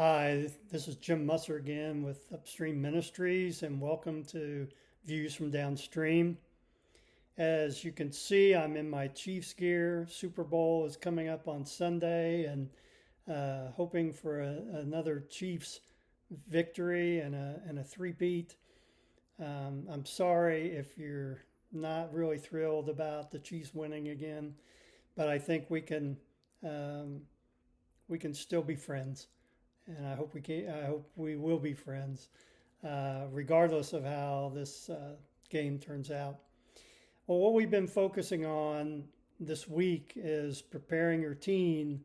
Hi, this is Jim Musser again with Upstream Ministries, and welcome to Views from Downstream. As you can see, I'm in my Chiefs gear. Super Bowl is coming up on Sunday, and hoping for another Chiefs victory and a three-peat. I'm sorry if you're not really thrilled about the Chiefs winning again, but I think um, we can still be friends, and I hope we can. I hope we will be friends, regardless of how this game turns out. Well, what we've been focusing on this week is preparing your teen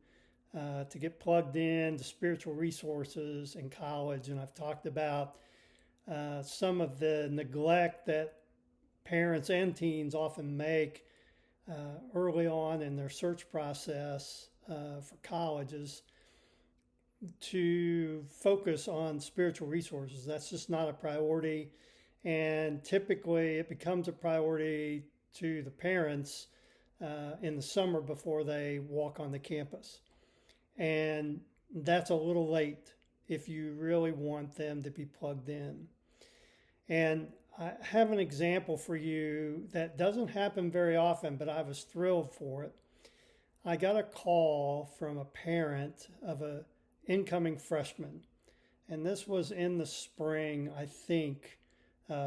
to get plugged in to spiritual resources in college, and I've talked about some of the neglect that parents and teens often make early on in their search process for colleges to focus on spiritual resources. That's just not a priority. And typically it becomes a priority to the parents in the summer before they walk on the campus. And that's a little late if you really want them to be plugged in. And I have an example for you that doesn't happen very often, but I was thrilled for it. I got a call from a parent of a incoming freshman, and this was in the spring, I think,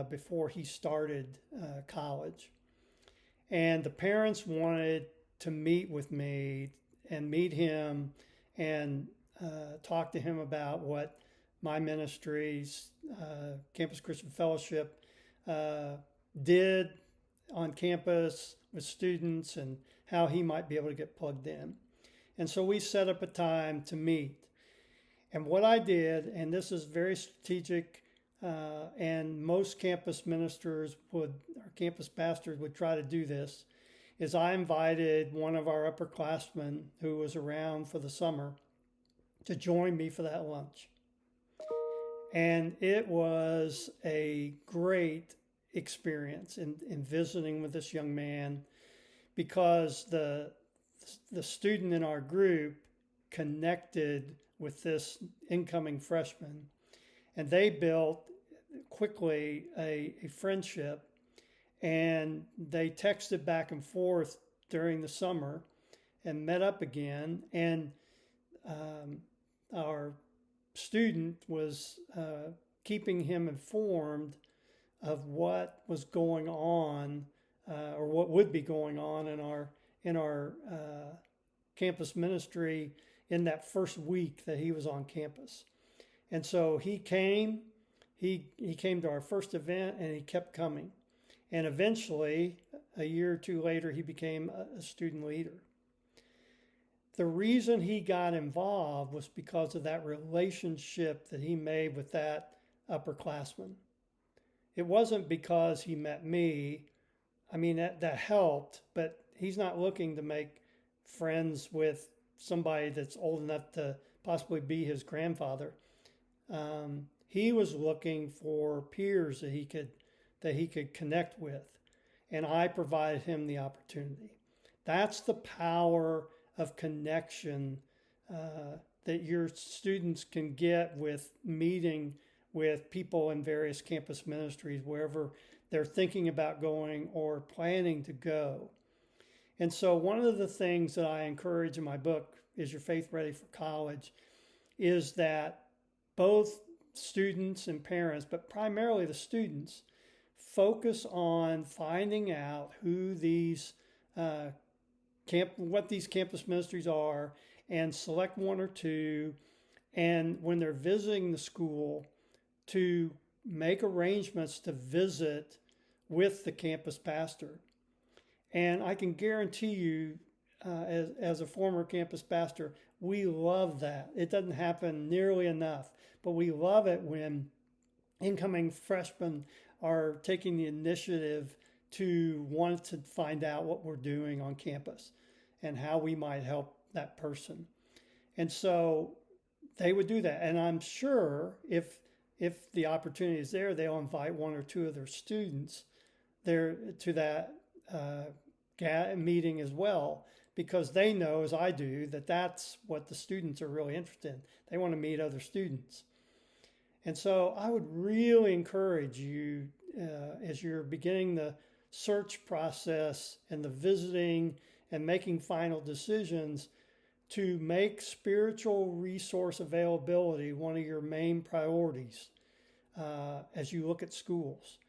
before he started college. And the parents wanted to meet with me and meet him and talk to him about what my ministries, Campus Christian Fellowship, did on campus with students and how he might be able to get plugged in. And so we set up a time to meet. And what I did, and this is very strategic, and most campus ministers would, or campus pastors would try to do this, is I invited one of our upperclassmen who was around for the summer to join me for that lunch. And it was a great experience in visiting with this young man, because the student in our group connected with this incoming freshman, and they built quickly a friendship, and they texted back and forth during the summer and met up again. And our student was keeping him informed of what was going on, or what would be going on in our campus ministry in that first week that he was on campus. And so he came to our first event, and he kept coming. And eventually, a year or two later, he became a student leader. The reason he got involved was because of that relationship that he made with that upperclassman. It wasn't because he met me. I mean, that helped, but he's not looking to make friends with somebody that's old enough to possibly be his grandfather. He was looking for peers that he could connect with, and I provided him the opportunity. That's the power of connection that your students can get with meeting with people in various campus ministries, wherever they're thinking about going or planning to go. And so one of the things that I encourage in my book, Is Your Faith Ready for College, is that both students and parents, but primarily the students, focus on finding out who these what these campus ministries are, and select one or two. And when they're visiting the school, to make arrangements to visit with the campus pastor. And I can guarantee you, as a former campus pastor, we love that. It doesn't happen nearly enough, but we love it when incoming freshmen are taking the initiative to want to find out what we're doing on campus and how we might help that person. And so they would do that. And I'm sure if the opportunity is there, they'll invite one or two of their students there to that meeting as well, because they know, as I do, that that's what the students are really interested in. They want to meet other students. And so I would really encourage you as you're beginning the search process and the visiting and making final decisions to make spiritual resource availability one of your main priorities as you look at schools.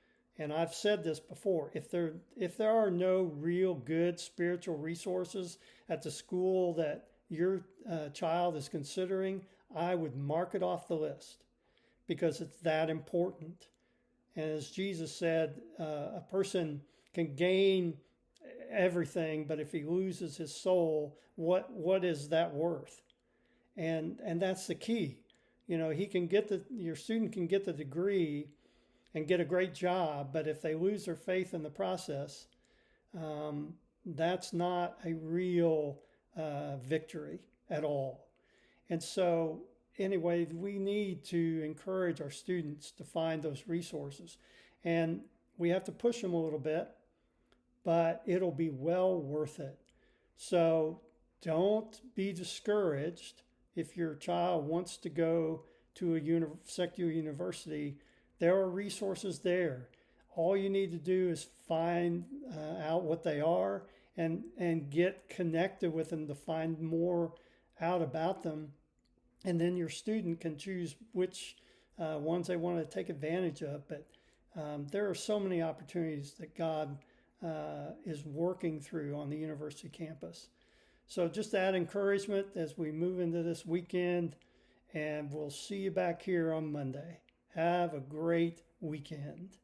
And I've said this before, if there are no real good spiritual resources at the school that your child is considering, I would mark it off the list because it's that important. And as Jesus said, a person can gain everything, but if he loses his soul, what is that worth? And that's the key. He can get your student can get the degree and get a great job, but if they lose their faith in the process, that's not a real victory at all. And so anyway, we need to encourage our students to find those resources. And we have to push them a little bit, but it'll be well worth it. So don't be discouraged if your child wants to go to a secular university. There are resources there. All you need to do is find out what they are and get connected with them to find more out about them. And then your student can choose which ones they want to take advantage of. But there are so many opportunities that God is working through on the university campus. So just add encouragement as we move into this weekend, and we'll see you back here on Monday. Have a great weekend.